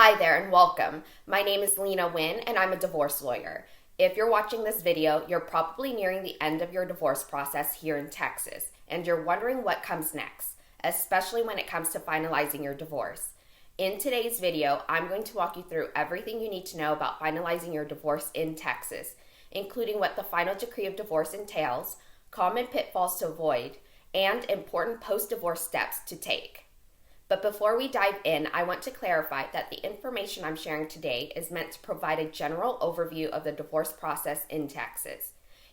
Hi there and welcome. My name is Lena Wynn and I'm a divorce lawyer. If you're watching this video, you're probably nearing the end of your divorce process here in Texas and you're wondering what comes next, especially when it comes to finalizing your divorce. In today's video, I'm going to walk you through everything you need to know about finalizing your divorce in Texas, including what the final decree of divorce entails, common pitfalls to avoid, and important post-divorce steps to take. But before we dive in, I want to clarify that the information I'm sharing today is meant to provide a general overview of the divorce process in Texas.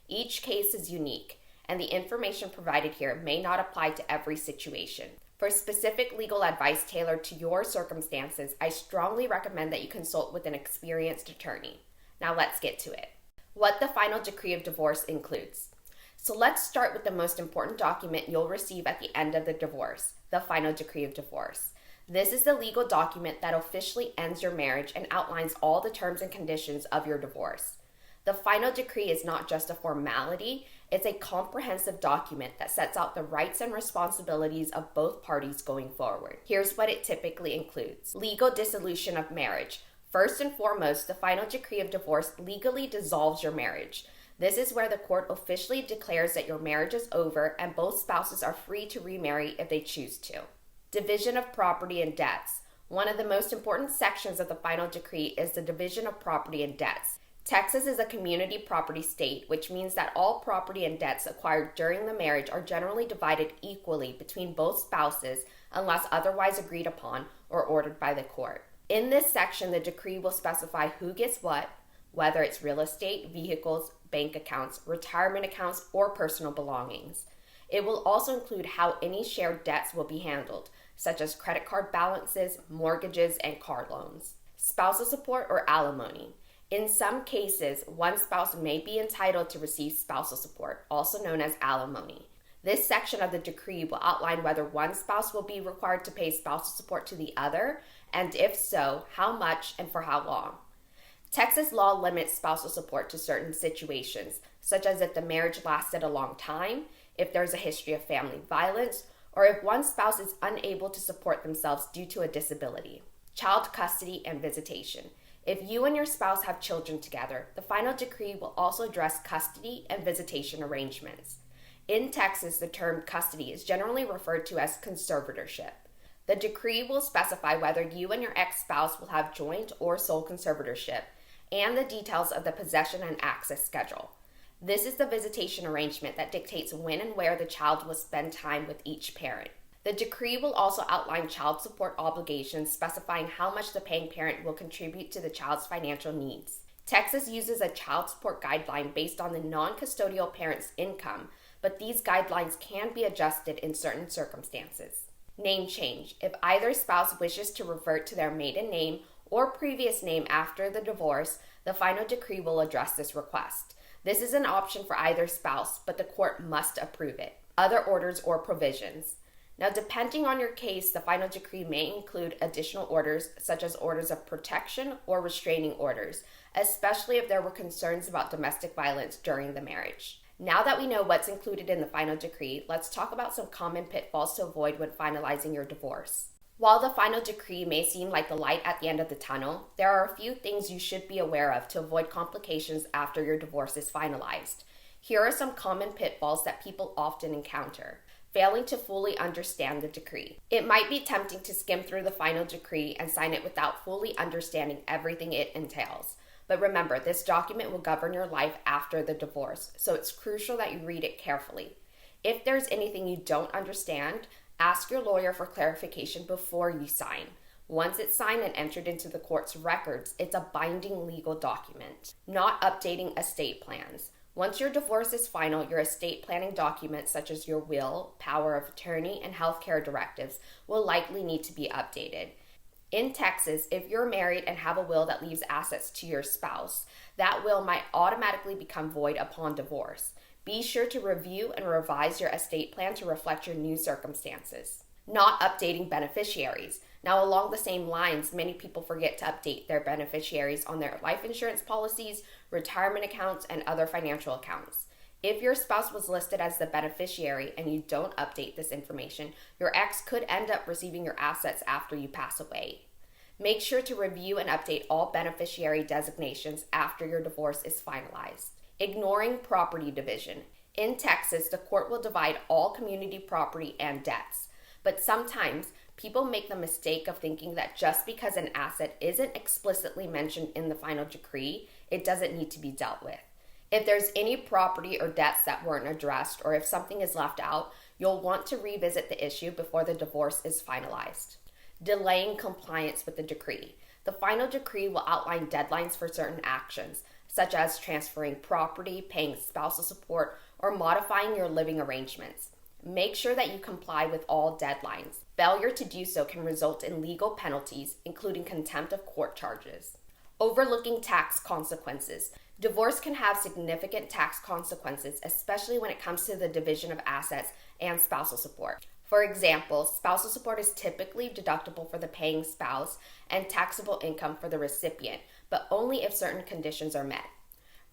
Each case is unique, and the information provided here may not apply to every situation. For specific legal advice tailored to your circumstances, I strongly recommend that you consult with an experienced attorney. Now let's get to it. What the final decree of divorce includes. So let's start with the most important document you'll receive at the end of the divorce, the final decree of divorce. This is the legal document that officially ends your marriage and outlines all the terms and conditions of your divorce. The final decree is not just a formality, it's a comprehensive document that sets out the rights and responsibilities of both parties going forward. Here's what it typically includes. Legal dissolution of marriage. First and foremost, the final decree of divorce legally dissolves your marriage. This is where the court officially declares that your marriage is over and both spouses are free to remarry if they choose to. Division of property and debts. One of the most important sections of the final decree is the division of property and debts. Texas is a community property state, which means that all property and debts acquired during the marriage are generally divided equally between both spouses unless otherwise agreed upon or ordered by the court. In this section, the decree will specify who gets what, whether it's real estate, vehicles, bank accounts, retirement accounts, or personal belongings. It will also include how any shared debts will be handled, such as credit card balances, mortgages, and car loans. Spousal support or alimony. In some cases, one spouse may be entitled to receive spousal support, also known as alimony. This section of the decree will outline whether one spouse will be required to pay spousal support to the other, and if so, how much and for how long. Texas law limits spousal support to certain situations, such as if the marriage lasted a long time, if there's a history of family violence, or if one spouse is unable to support themselves due to a disability. Child custody and visitation. If you and your spouse have children together, the final decree will also address custody and visitation arrangements. In Texas, the term custody is generally referred to as conservatorship. The decree will specify whether you and your ex-spouse will have joint or sole conservatorship, and the details of the possession and access schedule. This is the visitation arrangement that dictates when and where the child will spend time with each parent. The decree will also outline child support obligations, specifying how much the paying parent will contribute to the child's financial needs. Texas uses a child support guideline based on the non-custodial parent's income, but these guidelines can be adjusted in certain circumstances. Name change. If either spouse wishes to revert to their maiden name or previous name after the divorce, the final decree will address this request. This is an option for either spouse, but the court must approve it. Other orders or provisions. Now, depending on your case, the final decree may include additional orders, such as orders of protection or restraining orders, especially if there were concerns about domestic violence during the marriage. Now that we know what's included in the final decree, let's talk about some common pitfalls to avoid when finalizing your divorce. While the final decree may seem like the light at the end of the tunnel, there are a few things you should be aware of to avoid complications after your divorce is finalized. Here are some common pitfalls that people often encounter. Failing to fully understand the decree. It might be tempting to skim through the final decree and sign it without fully understanding everything it entails. But remember, this document will govern your life after the divorce, so it's crucial that you read it carefully. If there's anything you don't understand, ask your lawyer for clarification before you sign. Once it's signed and entered into the court's records, it's a binding legal document. Not updating estate plans. Once your divorce is final, your estate planning documents such as your will, power of attorney, and healthcare directives will likely need to be updated. In Texas, if you're married and have a will that leaves assets to your spouse, that will might automatically become void upon divorce. Be sure to review and revise your estate plan to reflect your new circumstances. Not updating beneficiaries. Now, along the same lines, many people forget to update their beneficiaries on their life insurance policies, retirement accounts, and other financial accounts. If your spouse was listed as the beneficiary and you don't update this information, your ex could end up receiving your assets after you pass away. Make sure to review and update all beneficiary designations after your divorce is finalized. Ignoring property division. In Texas, the court will divide all community property and debts, but sometimes people make the mistake of thinking that just because an asset isn't explicitly mentioned in the final decree, it doesn't need to be dealt with. If there's any property or debts that weren't addressed, or if something is left out, you'll want to revisit the issue before the divorce is finalized. Delaying compliance with the decree. The final decree will outline deadlines for certain actions, such as transferring property, paying spousal support, or modifying your living arrangements. Make sure that you comply with all deadlines. Failure to do so can result in legal penalties, including contempt of court charges. Overlooking tax consequences. Divorce can have significant tax consequences, especially when it comes to the division of assets and spousal support. For example, spousal support is typically deductible for the paying spouse and taxable income for the recipient, but only if certain conditions are met.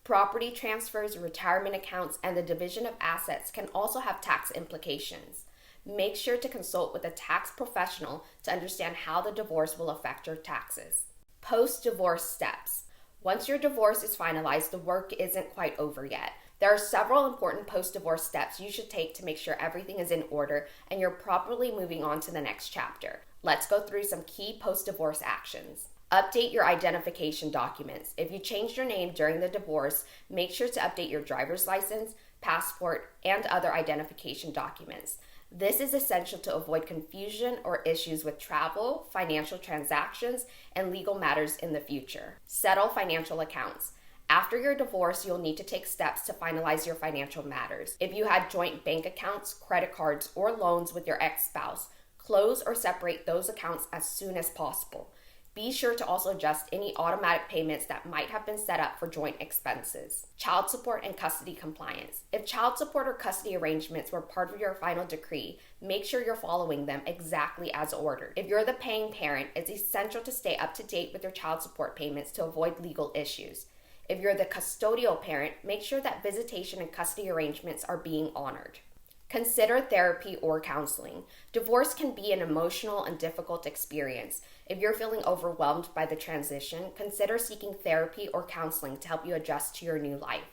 Property transfers, retirement accounts, and the division of assets can also have tax implications. Make sure to consult with a tax professional to understand how the divorce will affect your taxes. Post-divorce steps. Once your divorce is finalized, the work isn't quite over yet. There are several important post-divorce steps you should take to make sure everything is in order and you're properly moving on to the next chapter. Let's go through some key post-divorce actions. Update your identification documents. If you changed your name during the divorce, make sure to update your driver's license, passport, and other identification documents. This is essential to avoid confusion or issues with travel, financial transactions, and legal matters in the future. Settle financial accounts. After your divorce, you'll need to take steps to finalize your financial matters. If you had joint bank accounts, credit cards, or loans with your ex-spouse, close or separate those accounts as soon as possible. Be sure to also adjust any automatic payments that might have been set up for joint expenses. Child support and custody compliance. If child support or custody arrangements were part of your final decree, make sure you're following them exactly as ordered. If you're the paying parent, it's essential to stay up to date with your child support payments to avoid legal issues. If you're the custodial parent, make sure that visitation and custody arrangements are being honored. Consider therapy or counseling. Divorce can be an emotional and difficult experience. If you're feeling overwhelmed by the transition, consider seeking therapy or counseling to help you adjust to your new life.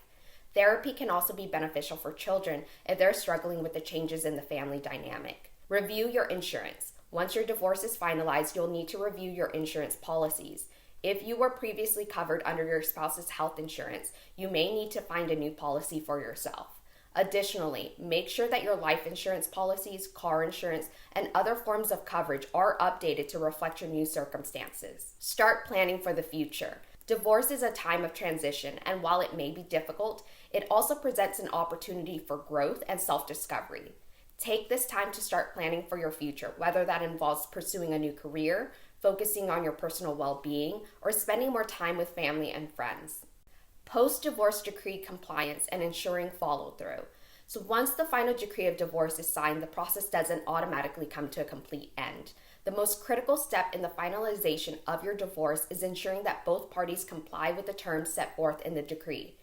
Therapy can also be beneficial for children if they're struggling with the changes in the family dynamic. Review your insurance. Once your divorce is finalized, you'll need to review your insurance policies. If you were previously covered under your spouse's health insurance, you may need to find a new policy for yourself. Additionally, make sure that your life insurance policies, car insurance, and other forms of coverage are updated to reflect your new circumstances. Start planning for the future. Divorce is a time of transition, and while it may be difficult, it also presents an opportunity for growth and self-discovery. Take this time to start planning for your future, whether that involves pursuing a new career, focusing on your personal well-being, or spending more time with family and friends. Post-divorce decree compliance and ensuring follow-through. So once the final decree of divorce is signed, the process doesn't automatically come to a complete end. The most critical step in the finalization of your divorce is ensuring that both parties comply with the terms set forth in the decree.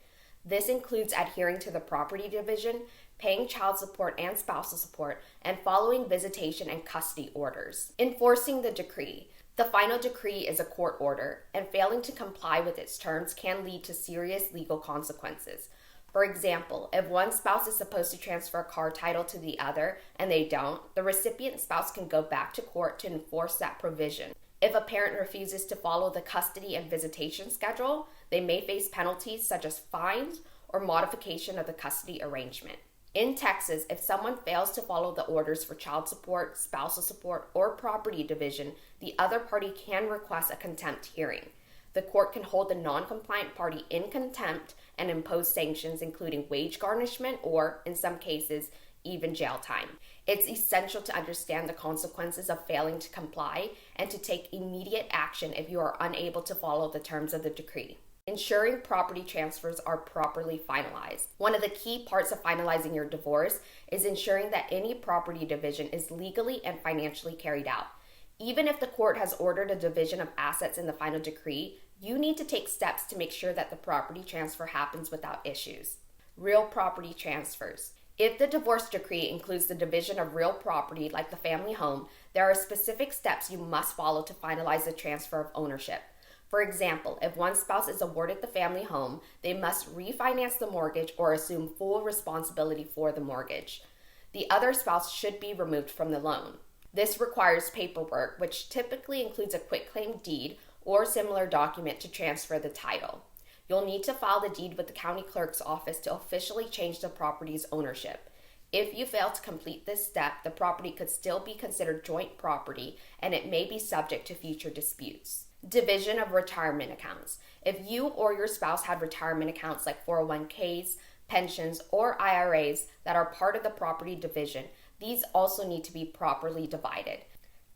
This includes adhering to the property division, paying child support and spousal support, and following visitation and custody orders. Enforcing the decree. The final decree is a court order, and failing to comply with its terms can lead to serious legal consequences. For example, if one spouse is supposed to transfer a car title to the other and they don't, the recipient spouse can go back to court to enforce that provision. If a parent refuses to follow the custody and visitation schedule, they may face penalties such as fines or modification of the custody arrangement. In Texas, if someone fails to follow the orders for child support, spousal support, or property division, the other party can request a contempt hearing. The court can hold the non-compliant party in contempt and impose sanctions including wage garnishment or, in some cases, even jail time. It's essential to understand the consequences of failing to comply and to take immediate action if you are unable to follow the terms of the decree. Ensuring property transfers are properly finalized. One of the key parts of finalizing your divorce is ensuring that any property division is legally and financially carried out. Even if the court has ordered a division of assets in the final decree, you need to take steps to make sure that the property transfer happens without issues. Real property transfers. If the divorce decree includes the division of real property like the family home, there are specific steps you must follow to finalize the transfer of ownership. For example, if one spouse is awarded the family home, they must refinance the mortgage or assume full responsibility for the mortgage. The other spouse should be removed from the loan. This requires paperwork, which typically includes a quitclaim deed or similar document to transfer the title. You'll need to file the deed with the county clerk's office to officially change the property's ownership. If you fail to complete this step, the property could still be considered joint property and it may be subject to future disputes. Division of retirement accounts. If you or your spouse had retirement accounts like 401ks, pensions, or IRAs that are part of the property division, these also need to be properly divided.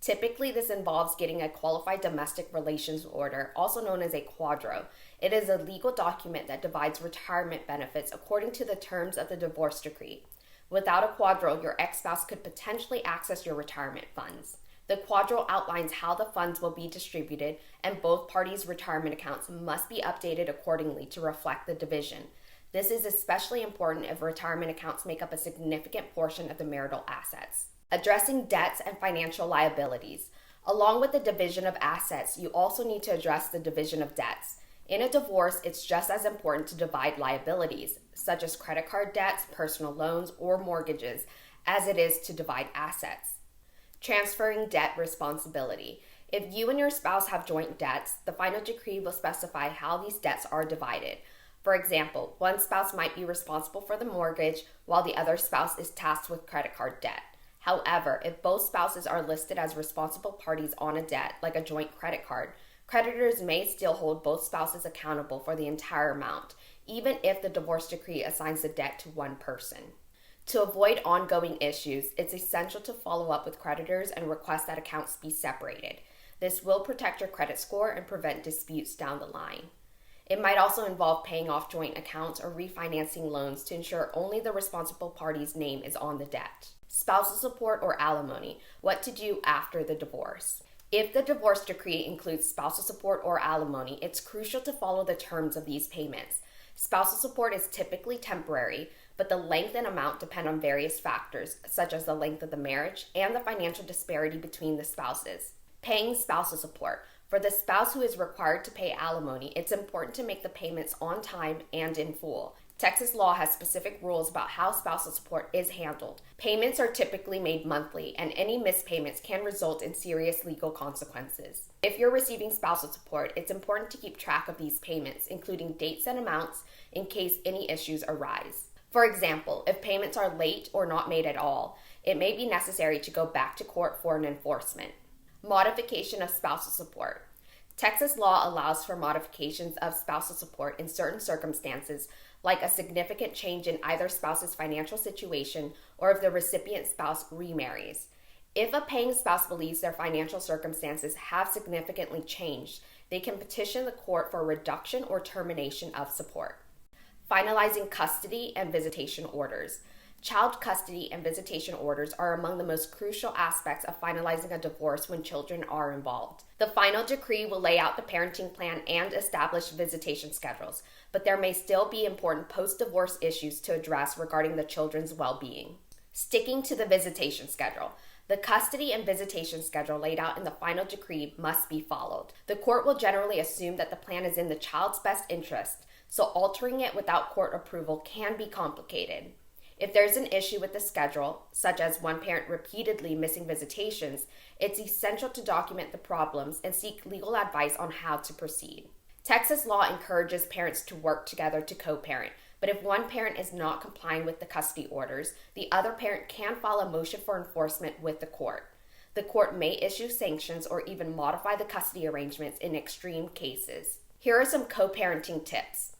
Typically, this involves getting a qualified domestic relations order, also known as a quadro. It is a legal document that divides retirement benefits according to the terms of the divorce decree. Without a quadro, your ex-spouse could potentially access your retirement funds. The quadro outlines how the funds will be distributed, and both parties' retirement accounts must be updated accordingly to reflect the division. This is especially important if retirement accounts make up a significant portion of the marital assets. Addressing debts and financial liabilities. Along with the division of assets, you also need to address the division of debts. In a divorce, it's just as important to divide liabilities, such as credit card debts, personal loans, or mortgages, as it is to divide assets. Transferring debt responsibility. If you and your spouse have joint debts, the final decree will specify how these debts are divided. For example, one spouse might be responsible for the mortgage, while the other spouse is tasked with credit card debt. However, if both spouses are listed as responsible parties on a debt, like a joint credit card, creditors may still hold both spouses accountable for the entire amount, even if the divorce decree assigns the debt to one person. To avoid ongoing issues, it's essential to follow up with creditors and request that accounts be separated. This will protect your credit score and prevent disputes down the line. It might also involve paying off joint accounts or refinancing loans to ensure only the responsible party's name is on the debt. Spousal support or alimony. What to do after the divorce. If the divorce decree includes spousal support or alimony, it's crucial to follow the terms of these payments. Spousal support is typically temporary, but the length and amount depend on various factors, such as the length of the marriage and the financial disparity between the spouses. Paying spousal support. For the spouse who is required to pay alimony, it's important to make the payments on time and in full. Texas law has specific rules about how spousal support is handled. Payments are typically made monthly, and any missed payments can result in serious legal consequences. If you're receiving spousal support, it's important to keep track of these payments, including dates and amounts, in case any issues arise. For example, if payments are late or not made at all, it may be necessary to go back to court for an enforcement. Modification of spousal support. Texas law allows for modifications of spousal support in certain circumstances, like a significant change in either spouse's financial situation or if the recipient spouse remarries. If a paying spouse believes their financial circumstances have significantly changed, they can petition the court for a reduction or termination of support. Finalizing custody and visitation orders. Child custody and visitation orders are among the most crucial aspects of finalizing a divorce when children are involved. The final decree will lay out the parenting plan and establish visitation schedules, but there may still be important post-divorce issues to address regarding the children's well-being. Sticking to the visitation schedule. The custody and visitation schedule laid out in the final decree must be followed. The court will generally assume that the plan is in the child's best interest, so altering it without court approval can be complicated. If there's an issue with the schedule, such as one parent repeatedly missing visitations, it's essential to document the problems and seek legal advice on how to proceed. Texas law encourages parents to work together to co-parent, but if one parent is not complying with the custody orders, the other parent can file a motion for enforcement with the court. The court may issue sanctions or even modify the custody arrangements in extreme cases. Here are some co-parenting tips.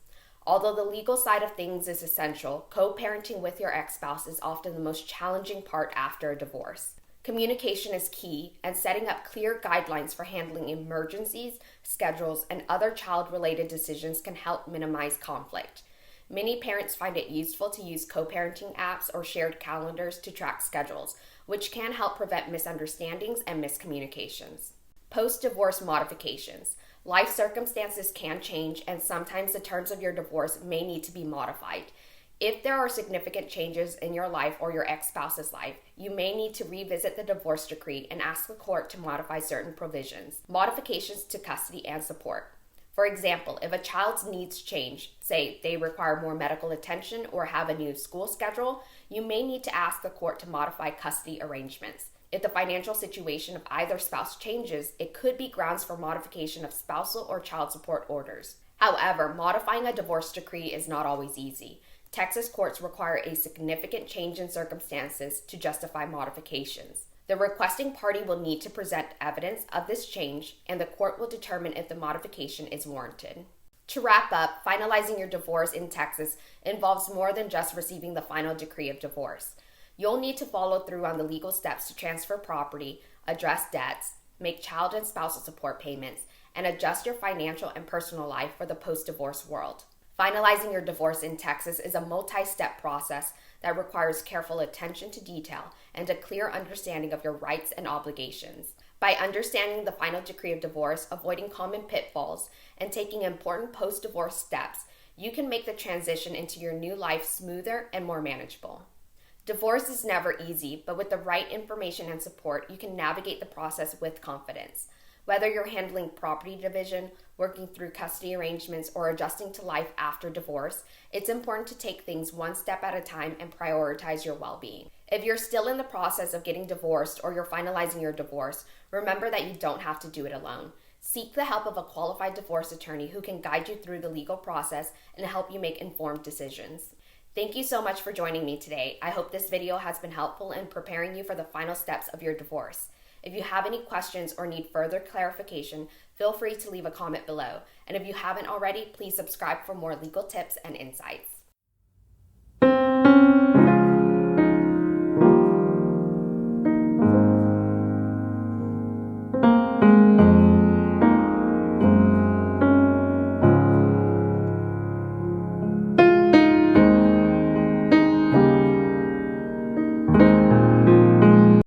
Although the legal side of things is essential, co-parenting with your ex-spouse is often the most challenging part after a divorce. Communication is key, and setting up clear guidelines for handling emergencies, schedules, and other child-related decisions can help minimize conflict. Many parents find it useful to use co-parenting apps or shared calendars to track schedules, which can help prevent misunderstandings and miscommunications. Post-divorce modifications. Life circumstances can change, and sometimes the terms of your divorce may need to be modified. If there are significant changes in your life or your ex-spouse's life, you may need to revisit the divorce decree and ask the court to modify certain provisions. Modifications to custody and support. For example, if a child's needs change, say they require more medical attention or have a new school schedule, you may need to ask the court to modify custody arrangements. If the financial situation of either spouse changes, it could be grounds for modification of spousal or child support orders. However, modifying a divorce decree is not always easy. Texas courts require a significant change in circumstances to justify modifications. The requesting party will need to present evidence of this change, and the court will determine if the modification is warranted. To wrap up, finalizing your divorce in Texas involves more than just receiving the final decree of divorce. You'll need to follow through on the legal steps to transfer property, address debts, make child and spousal support payments, and adjust your financial and personal life for the post-divorce world. Finalizing your divorce in Texas is a multi-step process that requires careful attention to detail and a clear understanding of your rights and obligations. By understanding the final decree of divorce, avoiding common pitfalls, and taking important post-divorce steps, you can make the transition into your new life smoother and more manageable. Divorce is never easy, but with the right information and support, you can navigate the process with confidence. Whether you're handling property division, working through custody arrangements, or adjusting to life after divorce, it's important to take things one step at a time and prioritize your well-being. If you're still in the process of getting divorced or you're finalizing your divorce, remember that you don't have to do it alone. Seek the help of a qualified divorce attorney who can guide you through the legal process and help you make informed decisions. Thank you so much for joining me today. I hope this video has been helpful in preparing you for the final steps of your divorce. If you have any questions or need further clarification, feel free to leave a comment below. And if you haven't already, please subscribe for more legal tips and insights.